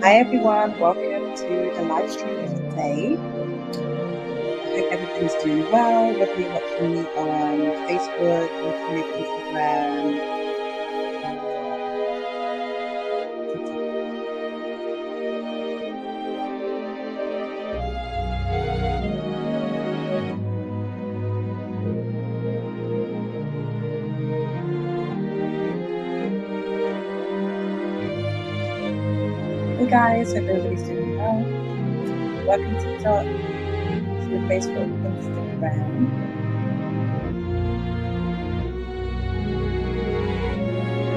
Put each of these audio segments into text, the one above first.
Hi everyone, welcome to the live stream today. I hope everybody's doing well, whether you're watching me on Facebook, YouTube, Instagram. Hey guys, hope everybody's doing well. Welcome to TikTok, to Facebook, Instagram.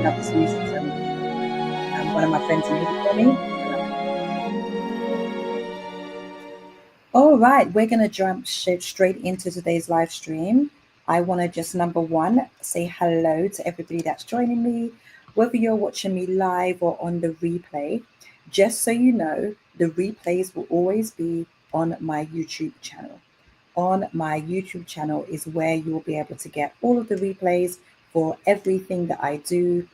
Love this music from one of my friends made it for me. All right, we're going to jump straight into today's live stream. I want to just, number one, say hello to everybody that's joining me, whether you're watching me live or on the replay. Just so you know, the replays will always be on my YouTube channel. On my YouTube channel is where you will be able to get all of the replays for everything that I do,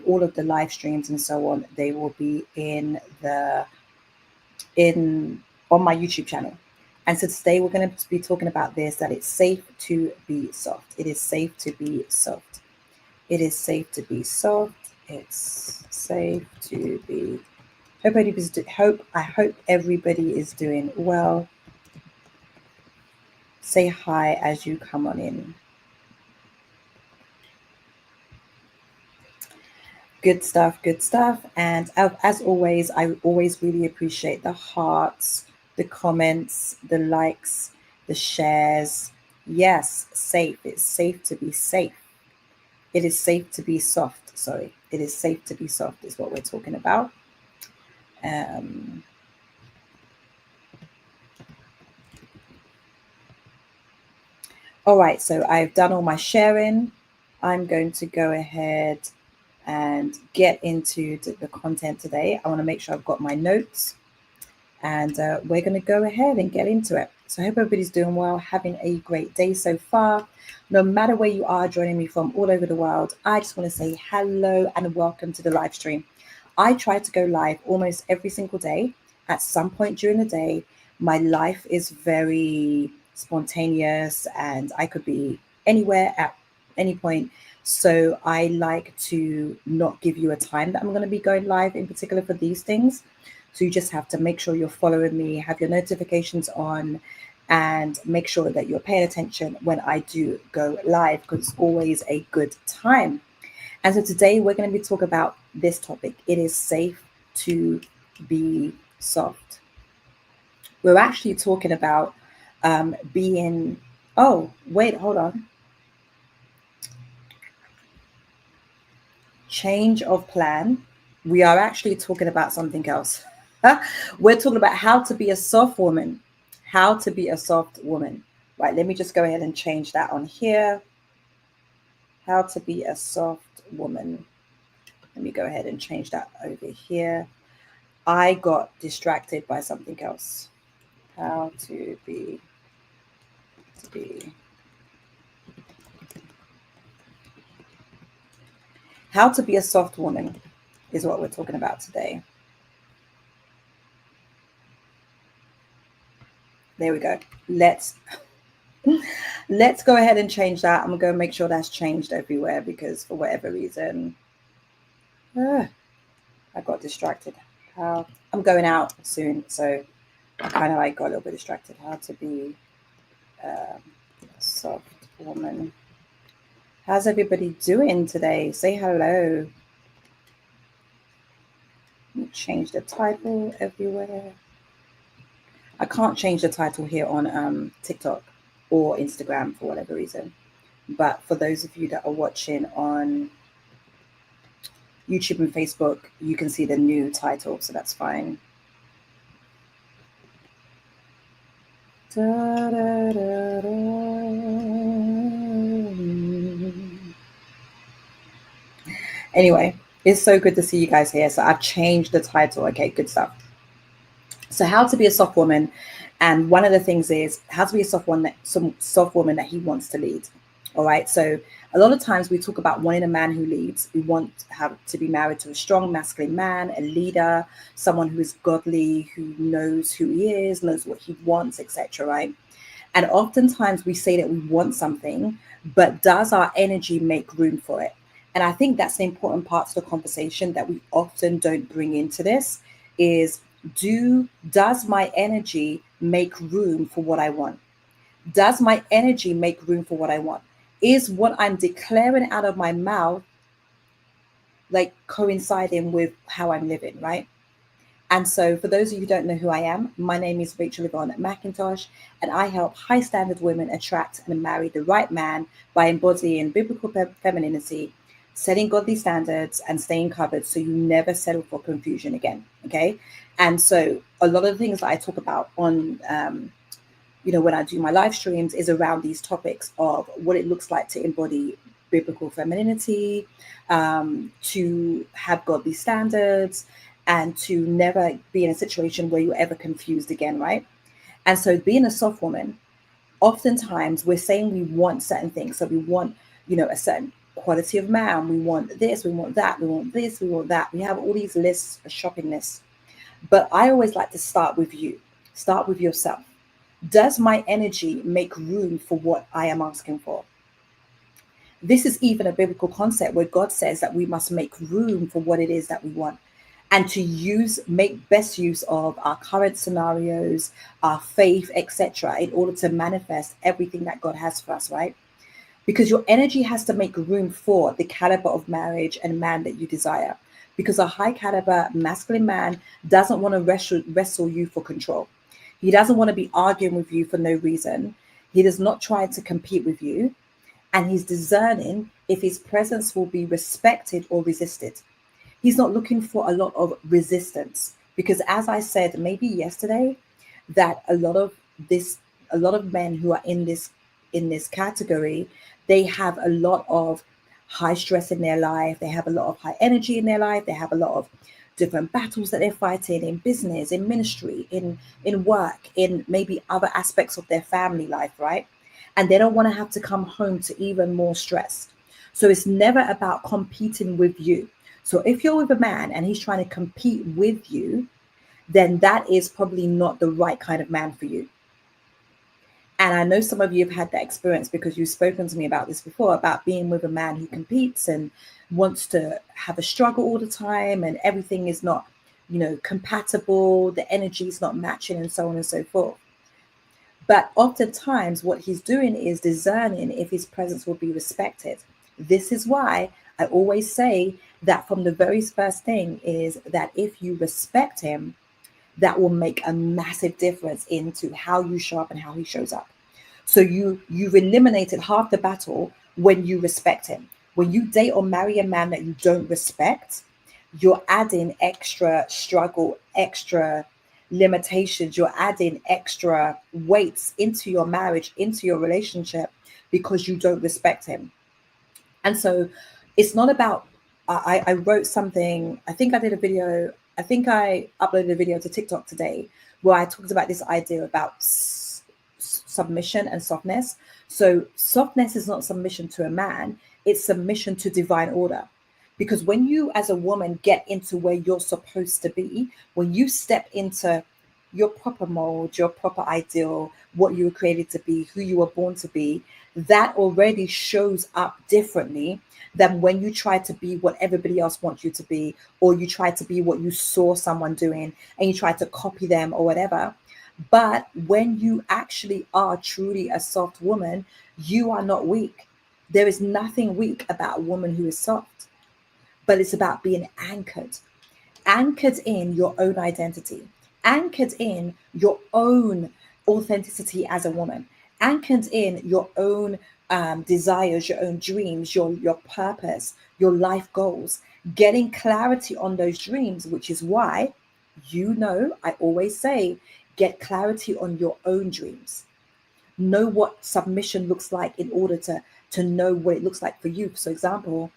all of the live streams and so on. They will be on my YouTube channel. And so today we're going to be talking about this, that it's safe to be soft. It is safe to be soft. It is safe to be soft. It's safe to be. I hope everybody is doing well. Say hi as you come on in. Good stuff, good stuff. And as always, I always really appreciate the hearts, the comments, the likes, the shares. Yes, safe. It's safe to be safe. It is safe to be soft. Sorry, it is safe to be soft is what we're talking about. All right, so I've done all my sharing. I'm going to go ahead and get into the content today. I want to make sure I've got my notes, and we're going to go ahead and get into it. So I hope everybody's doing well, having a great day so far. No matter where you are joining me from all over the world, I just want to say hello and welcome to the live stream. I try to go live almost every single day at some point during the day. My life is very spontaneous and I could be anywhere at any point. So I like to not give you a time that I'm going to be going live in particular for these things. So you just have to make sure you're following me, have your notifications on, and make sure that you're paying attention when I do go live, because it's always a good time. And so today we're going to be talking about this topic. It is safe to be soft. We're actually talking about being, oh, wait, hold on. Change of plan. We are actually talking about something else. We're talking about how to be a soft woman. How to be a soft woman. Right, let me just go ahead and change that on here. How to be a soft woman. Let me go ahead and change that over here. I got distracted by something else. How to be How to be a soft woman is what we're talking about today. There we go. Let's go ahead and change that. I'm going to make sure that's changed everywhere because for whatever reason, I got distracted. I'm going out soon, so I kind of like got a little bit distracted. How to be a soft woman. How's everybody doing today? Say hello. Change the title everywhere. I can't change the title here on TikTok or Instagram for whatever reason. But for those of you that are watching on YouTube and Facebook, you can see the new title, so that's fine. Da, da, da, da. Anyway, it's so good to see you guys here. So I've changed the title. Okay, good stuff. So how to be a soft woman. And one of the things is how to be a soft woman that he wants to lead. All right. So a lot of times we talk about wanting a man who leads. We want to have to be married to a strong masculine man, a leader, someone who is godly, who knows who he is, knows what he wants, etc. Right. And oftentimes we say that we want something, but does our energy make room for it? And I think that's the important part of the conversation that we often don't bring into this is does my energy make room for what I want? Does my energy make room for what I want? Is what I'm declaring out of my mouth like coinciding with how I'm living, right? And so, for those of you who don't know who I am, my name is Rachel-Yvonne McIntosh, and I help high standard women attract and marry the right man by embodying biblical femininity, setting godly standards, and staying covered so you never settle for confusion again. Okay. And so, a lot of the things that I talk about on, when I do my live streams is around these topics of what it looks like to embody biblical femininity, to have godly standards, and to never be in a situation where you're ever confused again, right? And so being a soft woman, oftentimes we're saying we want certain things. So we want, a certain quality of man. We want this, we want that, we want this, we want that. We have all these lists, a shopping list. But I always like to start with you. Start with yourself. Does my energy make room for what I am asking for? This is even a biblical concept where God says that we must make room for what it is that we want and to make best use of our current scenarios, our faith, etc., in order to manifest everything that God has for us, right? Because your energy has to make room for the caliber of marriage and man that you desire. Because a high caliber masculine man doesn't want to wrestle you for control. He doesn't want to be arguing with you for no reason. He does not try to compete with you. And he's discerning if his presence will be respected or resisted. He's not looking for a lot of resistance. Because as I said, maybe yesterday, that a lot of men who are in this category, they have a lot of high stress in their life. They have a lot of high energy in their life. They have a lot of different battles that they're fighting in business, in ministry, in work, in maybe other aspects of their family life, right? And they don't want to have to come home to even more stress. So it's never about competing with you. So if you're with a man and he's trying to compete with you, then that is probably not the right kind of man for you. And I know some of you have had that experience because you've spoken to me about this before, about being with a man who competes and wants to have a struggle all the time and everything is not, compatible, the energy is not matching and so on and so forth. But oftentimes what he's doing is discerning if his presence will be respected. This is why I always say that from the very first thing is that if you respect him, that will make a massive difference into how you show up and how he shows up. So you've eliminated half the battle when you respect him. When you date or marry a man that you don't respect, you're adding extra struggle, extra limitations, you're adding extra weights into your marriage, into your relationship, because you don't respect him. And so it's not about, I wrote something, I think I did a video, I think I uploaded a video to TikTok today where I talked about this idea about submission and softness. So softness is not submission to a man, it's submission to divine order. Because when you as a woman get into where you're supposed to be, when you step into your proper mold, your proper ideal, what you were created to be, who you were born to be, that already shows up differently than when you try to be what everybody else wants you to be, or you try to be what you saw someone doing and you try to copy them or whatever. But when you actually are truly a soft woman, you are not weak. There is nothing weak about a woman who is soft, but it's about being anchored in your own identity, anchored in your own authenticity as a woman, anchored in your own desires, your own dreams, your purpose, your life goals, getting clarity on those dreams, which is why, I always say, get clarity on your own dreams. Know what submission looks like in order to know what it looks like for you. So, example,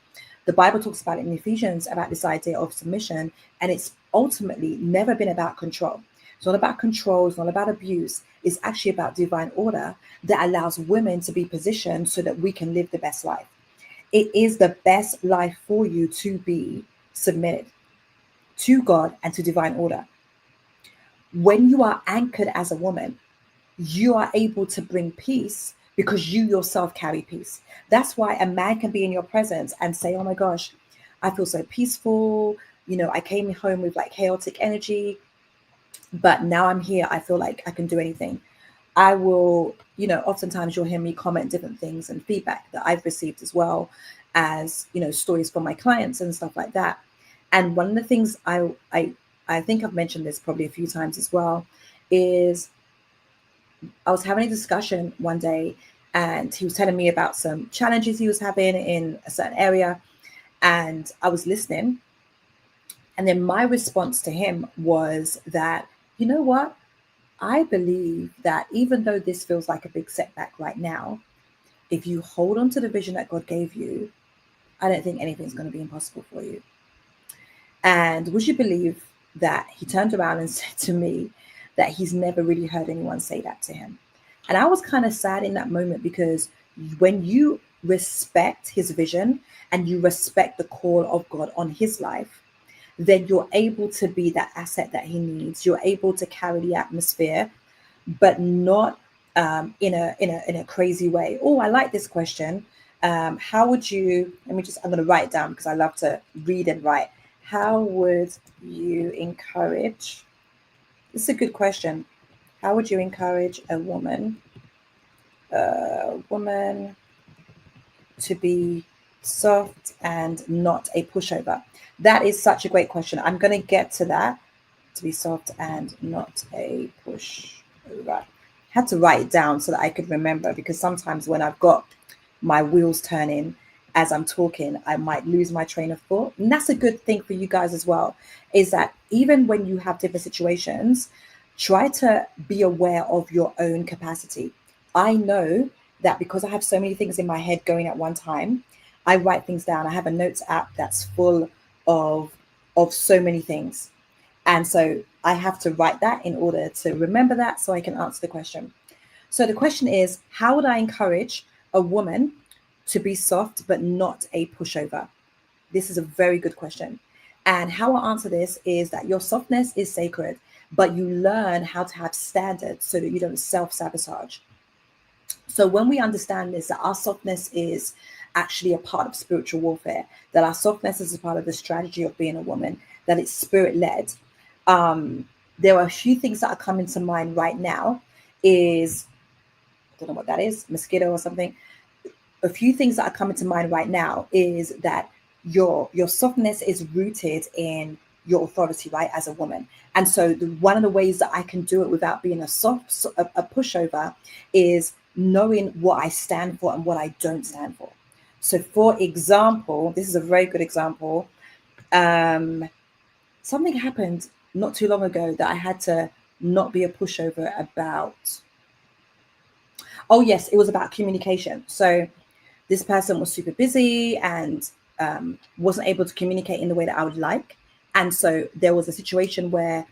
the Bible talks about it in Ephesians about this idea of submission, and it's ultimately never been about control. It's not about control. It's not about abuse. It's actually about divine order that allows women to be positioned so that we can live the best life. It is the best life for you to be submitted to God and to divine order. When you are anchored as a woman, you are able to bring peace because you yourself carry peace. That's why a man can be in your presence and say, oh my gosh, I feel so peaceful. I came home with like chaotic energy, but now I'm here. I feel like I can do anything. I will, oftentimes you'll hear me comment different things and feedback that I've received as well as, stories from my clients and stuff like that. And one of the things I think I've mentioned this probably a few times as well is I was having a discussion one day and he was telling me about some challenges he was having in a certain area, and I was listening. And then my response to him was that, you know what? I believe that even though this feels like a big setback right now, if you hold on to the vision that God gave you, I don't think anything's going to be impossible for you. And would you believe that he turned around and said to me that he's never really heard anyone say that to him? And I was kind of sad in that moment, because when you respect his vision and you respect the call of God on his life, then you're able to be that asset that he needs. You're able to carry the atmosphere, but not in a crazy way. Oh, I like this question. How would you? I'm going to write it down because I love to read and write. How would you encourage? This is a good question. How would you encourage a woman to be soft and not a pushover? That is such a great question. I'm going to get to that. To be soft and not a pushover. Had to write it down so that I could remember, because sometimes when I've got my wheels turning as I'm talking, I might lose my train of thought. And that's a good thing for you guys as well, is that even when you have different situations, try to be aware of your own capacity. I know that because I have so many things in my head going at one time, I write things down. I have a notes app that's full of so many things. And so I have to write that in order to remember that so I can answer the question. So the question is, how would I encourage a woman to be soft but not a pushover? This is a very good question. And how I answer this is that your softness is sacred, but you learn how to have standards so that you don't self-sabotage. So when we understand this, that our softness is actually a part of spiritual warfare, that our softness is a part of the strategy of being a woman, that it's spirit-led. There are a few things that are coming to mind right now. Is, I don't know what that is, mosquito or something. A few things that are coming to mind right now is that your softness is rooted in your authority, right, as a woman. And so one of the ways that I can do it without being a pushover is knowing what I stand for and what I don't stand for. So for example, this is a very good example. Something happened not too long ago that I had to not be a pushover about. Oh yes, it was about communication. So this person was super busy and wasn't able to communicate in the way that I would like. And so there was a situation where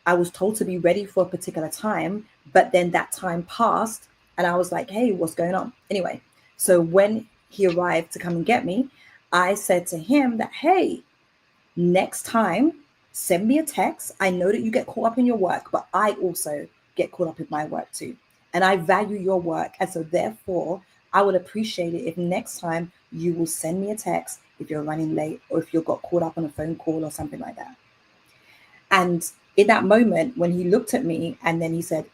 I was told to be ready for a particular time, but then that time passed and I was like, hey, what's going on? Anyway, so when he arrived to come and get me, I said to him that, hey, next time, send me a text. I know that you get caught up in your work, but I also get caught up in my work too. And I value your work. And so therefore, I would appreciate it if next time you will send me a text if you're running late or if you got caught up on a phone call or something like that. And in that moment, when he looked at me and then he said,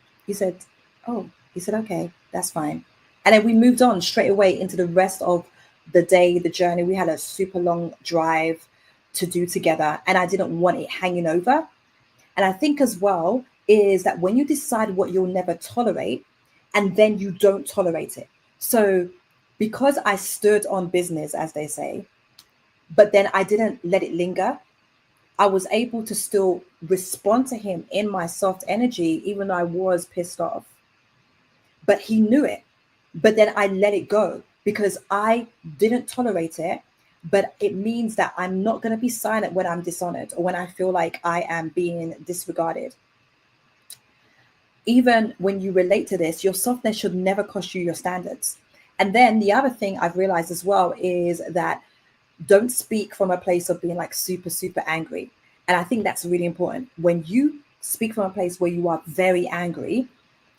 okay, that's fine. And then we moved on straight away into the rest of the day, the journey. We had a super long drive to do together and I didn't want it hanging over. And I think as well is that when you decide what you'll never tolerate and then you don't tolerate it. So because I stood on business, as they say, but then I didn't let it linger, I was able to still respond to him in my soft energy, even though I was pissed off. But he knew it. But then I let it go because I didn't tolerate it. But it means that I'm not going to be silent when I'm dishonored or when I feel like I am being disregarded. even when you relate to this, your softness should never cost you your standards. And then the other thing I've realized as well is that don't speak from a place of being like super, super angry. And I think that's really important. When you speak from a place where you are very angry,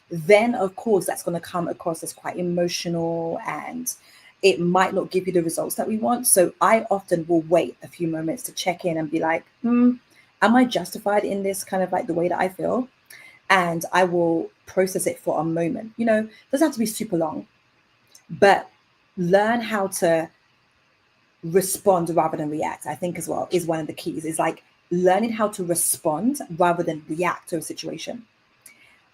then of course that's going to come across as quite emotional, and it might not give you the results that we want. So I often will wait a few moments to check in and be like, am I justified in this kind of like the way that I feel? And I will process it for a moment. It doesn't have to be super long, but learn how to respond rather than react, I think as well, is one of the keys. Is like learning how to respond rather than react to a situation.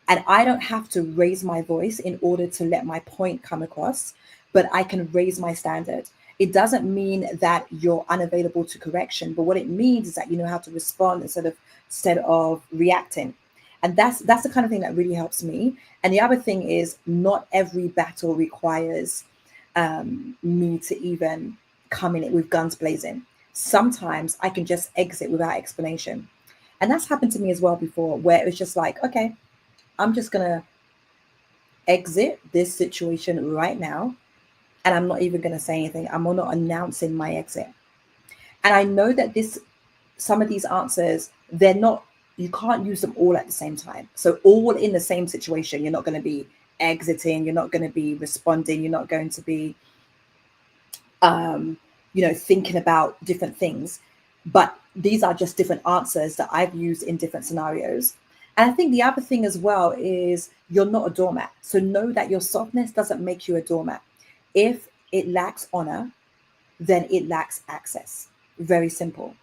And I don't have to raise my voice in order to let my point come across, but I can raise my standard. It doesn't mean that you're unavailable to correction, but what it means is that you know how to respond instead of reacting. And that's the kind of thing that really helps me. And the other thing is, not every battle requires me to even come in it with guns blazing. Sometimes I can just exit without explanation. And that's happened to me as well before, where it was just like, okay, I'm just going to exit this situation right now. And I'm not even going to say anything. I'm not announcing my exit. And I know that some of these answers, you can't use them all at the same time. So all in the same situation, you're not going to be exiting. You're not going to be responding. You're not going to be, thinking about different things. But these are just different answers that I've used in different scenarios. And I think the other thing as well is you're not a doormat. So know that your softness doesn't make you a doormat. If it lacks honor, then it lacks access. Very simple.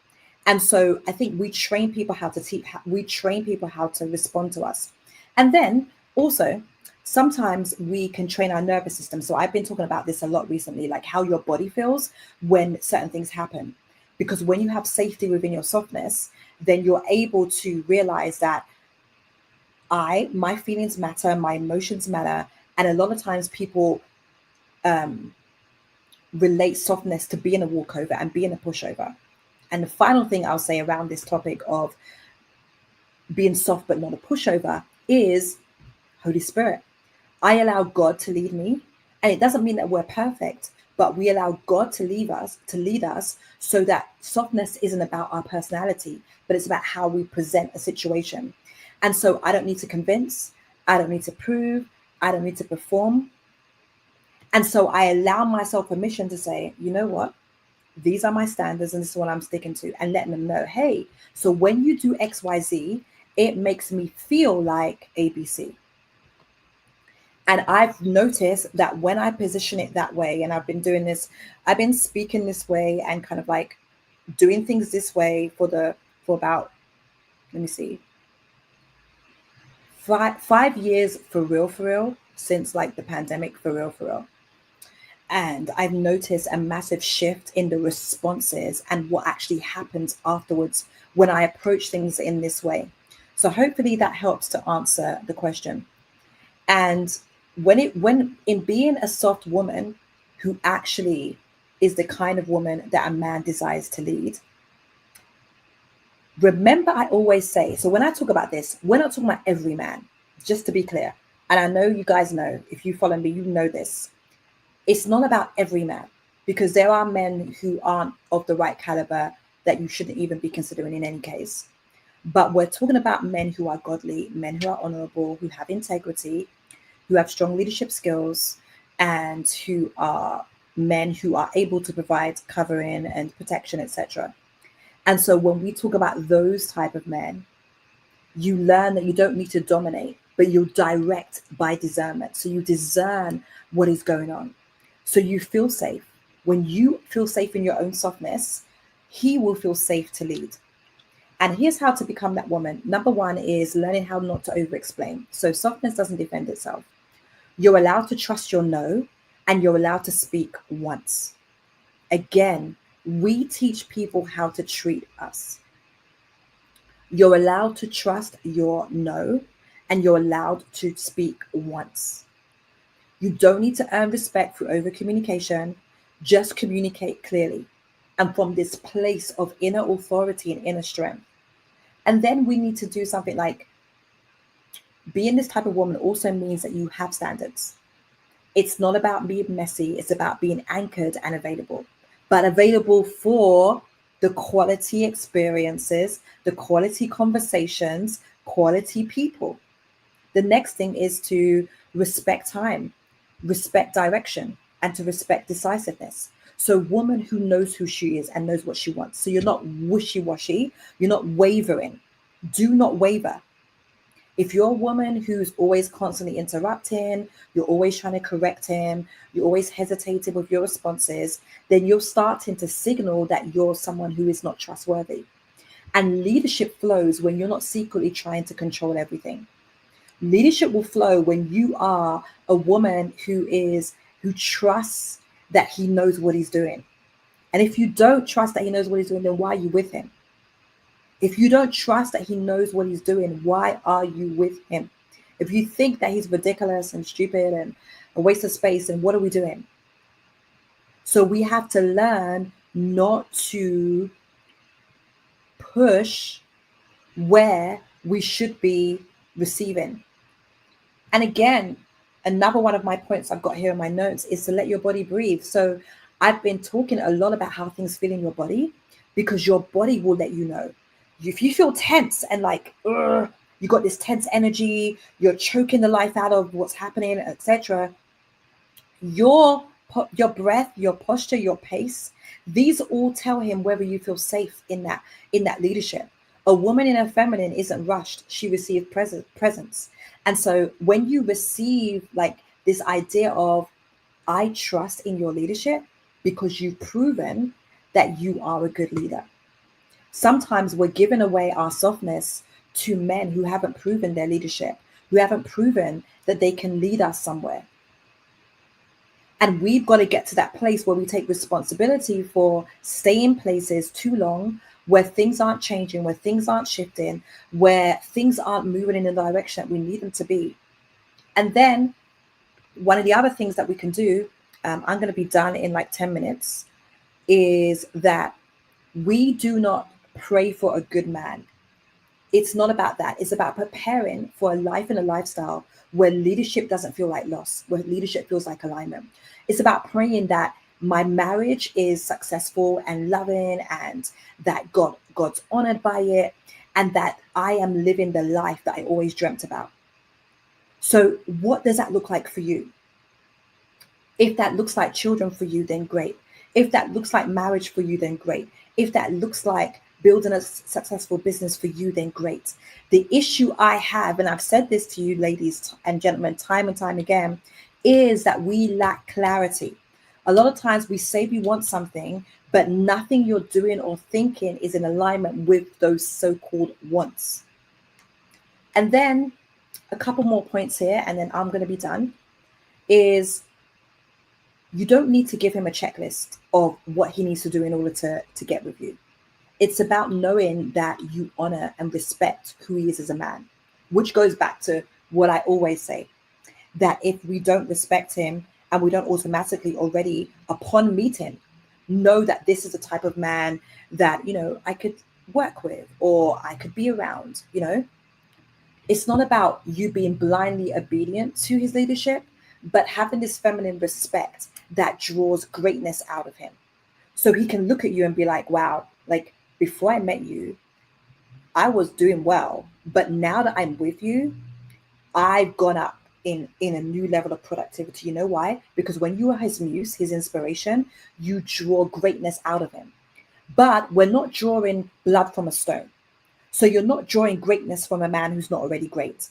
And so I think we train people how to respond to us. And then also, sometimes we can train our nervous system. So I've been talking about this a lot recently, like how your body feels when certain things happen. Because when you have safety within your softness, then you're able to realize that my feelings matter, my emotions matter. And a lot of times people relate softness to being a walkover and being a pushover. And the final thing I'll say around this topic of being soft but not a pushover is Holy Spirit. I allow God to lead me. And it doesn't mean that we're perfect, but we allow God to lead us so that softness isn't about our personality, but it's about how we present a situation. And so I don't need to convince, I don't need to prove, I don't need to perform. And so I allow myself permission to say, you know what? These are my standards and this is what I'm sticking to, and letting them know, hey, so when you do XYZ, it makes me feel like ABC. And I've noticed that when I position it that way, and I've been speaking this way and kind of like doing things this way for about, let me see, 5 years for real, since like the pandemic, for real. And I've noticed a massive shift in the responses and what actually happens afterwards when I approach things in this way. So hopefully that helps to answer the question. And when in being a soft woman who actually is the kind of woman that a man desires to lead, remember, I always say, so when I talk about this, we're not talking about every man, just to be clear. And I know you guys know, if you follow me, you know this. It's not about every man, because there are men who aren't of the right caliber that you shouldn't even be considering in any case. But we're talking about men who are godly, men who are honorable, who have integrity, who have strong leadership skills, and who are men who are able to provide covering and protection, etc. And so when we talk about those type of men, you learn that you don't need to dominate, but you direct by discernment. So you discern what is going on. So you feel safe. When you feel safe in your own softness, he will feel safe to lead. And here's how to become that woman. Number one is learning how not to over-explain. So softness doesn't defend itself. You're allowed to trust your no, and you're allowed to speak once. Again, we teach people how to treat us. You're allowed to trust your no, and you're allowed to speak once. You don't need to earn respect through over communication. Just communicate clearly and from this place of inner authority and inner strength. And then we need to do something like Being this type of woman also means that you have standards. It's not about being messy, it's about being anchored and available, but available for the quality experiences, the quality conversations, quality people. The next thing is to respect time, respect direction, and to respect decisiveness. So, woman who knows who she is and knows what she wants. So, you're not wishy washy, you're not wavering. Do not waver. If you're a woman who's always constantly interrupting, you're always trying to correct him, you're always hesitating with your responses, then you're starting to signal that you're someone who is not trustworthy. And leadership flows when you're not secretly trying to control everything. Leadership will flow when you are a woman who trusts that he knows what he's doing. And if you don't trust that he knows what he's doing, then why are you with him? If you don't trust that he knows what he's doing, why are you with him? If you think that he's ridiculous and stupid and a waste of space, then what are we doing? So we have to learn not to push where we should be receiving. And again, another one of my points I've got here in my notes is to let your body breathe. So I've been talking a lot about how things feel in your body because your body will let you know. If you feel tense and like, you got this tense energy, you're choking the life out of what's happening, etc. Your breath, your posture, your pace, these all tell him whether you feel safe in that leadership. A woman in her feminine isn't rushed; she received presence. And so when you receive like this idea of I trust in your leadership because you've proven that you are a good leader. Sometimes we're giving away our softness to men who haven't proven their leadership, who haven't proven that they can lead us somewhere. And we've got to get to that place where we take responsibility for staying places too long, where things aren't changing, where things aren't shifting, where things aren't moving in the direction that we need them to be. And then one of the other things that we can do, I'm going to be done in like 10 minutes, is that we do not pray for a good man. It's not about that. It's about preparing for a life and a lifestyle where leadership doesn't feel like loss, where leadership feels like alignment. It's about praying that my marriage is successful and loving and that God's honored by it and that I am living the life that I always dreamt about. So what does that look like for you? If that looks like children for you, then great. If that looks like marriage for you, then great. If that looks like building a successful business for you, then great. The issue I have, and I've said this to you ladies and gentlemen time and time again, is that we lack clarity. A lot of times we say we want something, but nothing you're doing or thinking is in alignment with those so-called wants. And then a couple more points here, and then I'm going to be done, is you don't need to give him a checklist of what he needs to do in order to get with you. It's about knowing that you honor and respect who he is as a man, which goes back to what I always say, that if we don't respect him and we don't automatically already upon meeting know that this is the type of man that, I could work with or I could be around, it's not about you being blindly obedient to his leadership, but having this feminine respect that draws greatness out of him. So he can look at you and be like, wow, like before I met you, I was doing well. But now that I'm with you, I've gone up in a new level of productivity. You know why? Because when you are his muse, his inspiration, you draw greatness out of him. But we're not drawing blood from a stone. So you're not drawing greatness from a man who's not already great.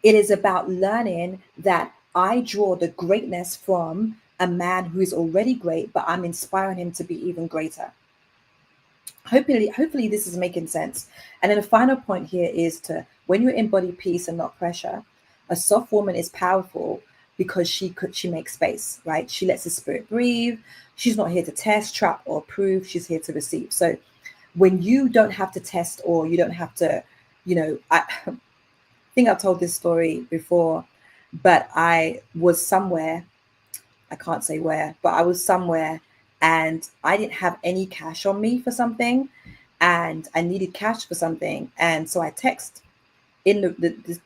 It is about learning that I draw the greatness from a man who is already great, but I'm inspiring him to be even greater. Hopefully this is making sense. And then the final point here is to, when you embody peace and not pressure, a soft woman is powerful because she makes space, right? She lets the spirit breathe. She's not here to test, trap, or prove. She's here to receive. So when you don't have to test or you don't have to, I think I've told this story before, but I was somewhere, I can't say where, but I was somewhere and I didn't have any cash on me for something and I needed cash for something. And so I text in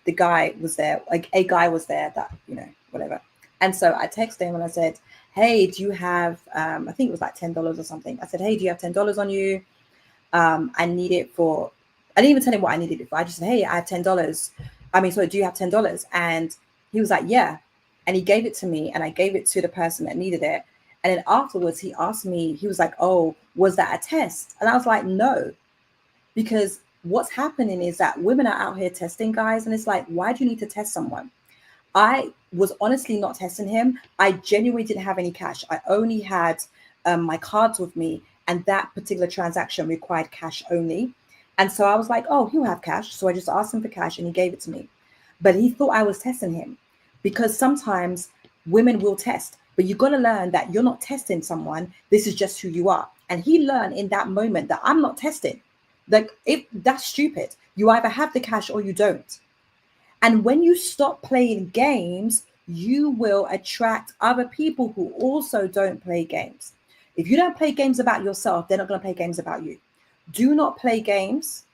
the guy was there, like a guy was there that, whatever. And so I texted him and I said, hey, do you have, I think it was like $10 or something. I said, hey, do you have $10 on you? I need it for, I didn't even tell him what I needed it for. I just said, hey, I have $10. I mean, sorry, do you have $10? And he was like, yeah. And he gave it to me and I gave it to the person that needed it. And then afterwards he asked me, he was like, oh, was that a test? And I was like, no, because what's happening is that women are out here testing guys. And it's like, why do you need to test someone? I was honestly not testing him. I genuinely didn't have any cash. I only had my cards with me, and that particular transaction required cash only. And so I was like, oh, he'll have cash. So I just asked him for cash and he gave it to me. But he thought I was testing him, because sometimes women will test, but you got to learn that you're not testing someone. This is just who you are. And he learned in that moment that I'm not testing. Like, if that's stupid, you either have the cash or you don't. And when you stop playing games, you will attract other people who also don't play games. If you don't play games about yourself, they're not going to play games about you. Do not play games.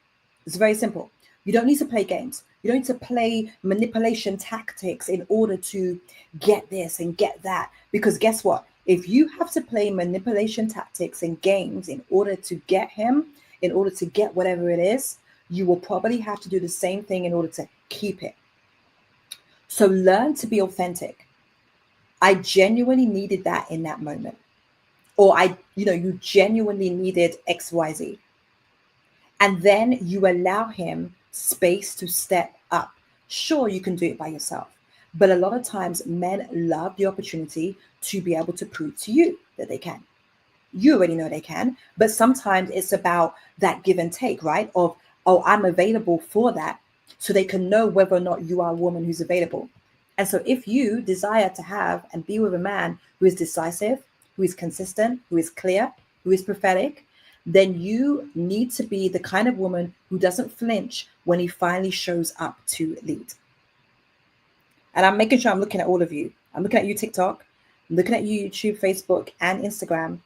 It's very simple. You don't need to play games. You don't need to play manipulation tactics in order to get this and get that. Because guess what? If you have to play manipulation tactics and games in order to get him, in order to get whatever it is, you will probably have to do the same thing in order to keep it. So learn to be authentic. I genuinely needed that in that moment. Or you genuinely needed XYZ. And then you allow him space to step up. Sure, you can do it by yourself. But a lot of times men love the opportunity to be able to prove to you that they can. You already know they can, but sometimes it's about that give and take, right? Of, oh, I'm available for that, so they can know whether or not you are a woman who's available. And so if you desire to have and be with a man who is decisive, who is consistent, who is clear, who is prophetic, then you need to be the kind of woman who doesn't flinch when he finally shows up to lead. And I'm making sure I'm looking at all of you. I'm looking at you, TikTok. I'm looking at you, YouTube, Facebook, and Instagram.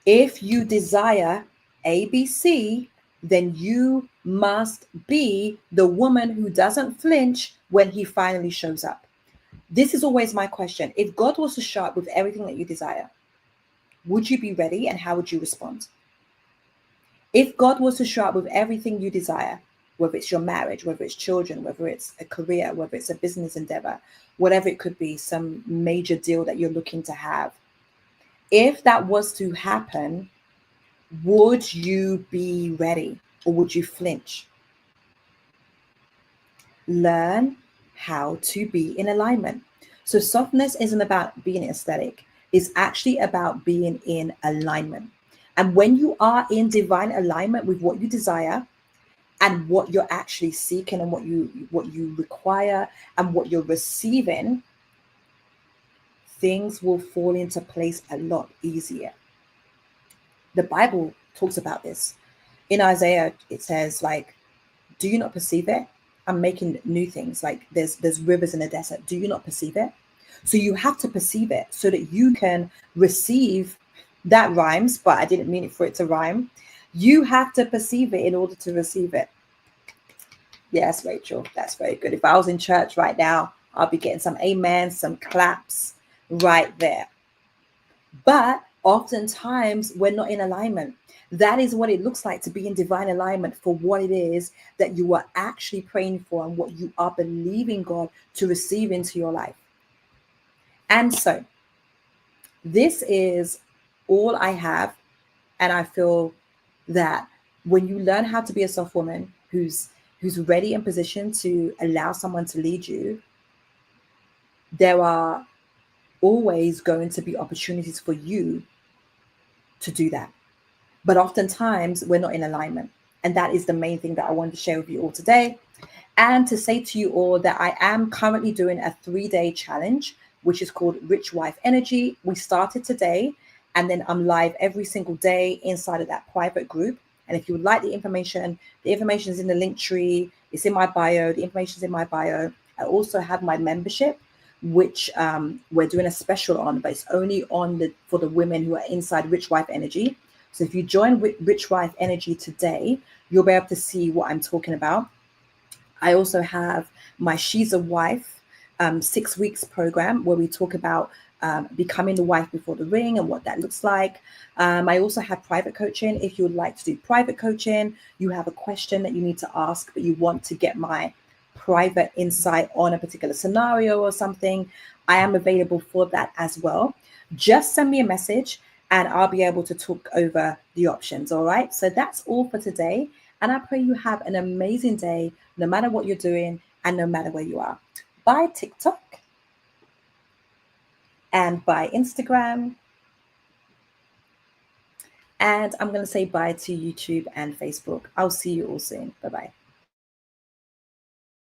If you desire ABC, then you must be the woman who doesn't flinch when he finally shows up. This is always my question. If God was to show up with everything that you desire, would you be ready, and how would you respond? If God was to show up with everything you desire, whether it's your marriage, whether it's children, whether it's a career, whether it's a business endeavor, whatever it could be, some major deal that you're looking to have, if that was to happen, would you be ready, or would you flinch? Learn how to be in alignment. So softness isn't about being aesthetic. It's actually about being in alignment. And when you are in divine alignment with what you desire and what you're actually seeking and what you require and what you're receiving, things will fall into place a lot easier. The Bible talks about this. In Isaiah, it says, like, do you not perceive it? I'm making new things. Like there's rivers in the desert. Do you not perceive it? So you have to perceive it so that you can receive. That rhymes, but I didn't mean it for it to rhyme. You have to perceive it in order to receive it. Yes, Rachel, that's very good. If I was in church right now, I'll be getting some amens, some claps right there. But oftentimes we're not in alignment. That is what it looks like to be in divine alignment for what it is that you are actually praying for and what you are believing God to receive into your life. And so this is all I have. And I feel that when you learn how to be a soft woman who's ready and positioned to allow someone to lead you, there are always going to be opportunities for you to do that. But oftentimes we're not in alignment. And that is the main thing that I wanted to share with you all today. And to say to you all that I am currently doing a 3-day challenge, which is called Rich Wife Energy. We started today, and then I'm live every single day inside of that private group. And if you would like the information is in the link tree. It's in my bio. The information is in my bio. I also have my membership, which we're doing a special on, but it's only for the women who are inside Rich Wife Energy. So if you join Rich Wife Energy today, you'll be able to see what I'm talking about. I also have my She's a Wife 6 weeks program where we talk about becoming the wife before the ring and what that looks like. I also have private coaching. If you would like to do private coaching, you have a question that you need to ask, but you want to get my private insight on a particular scenario or something, I am available for that as well. Just send me a message and I'll be able to talk over the options. All right. So that's all for today. And I pray you have an amazing day, no matter what you're doing and no matter where you are. Bye, TikTok, and bye, Instagram. And I'm going to say bye to YouTube and Facebook. I'll see you all soon. Bye-bye.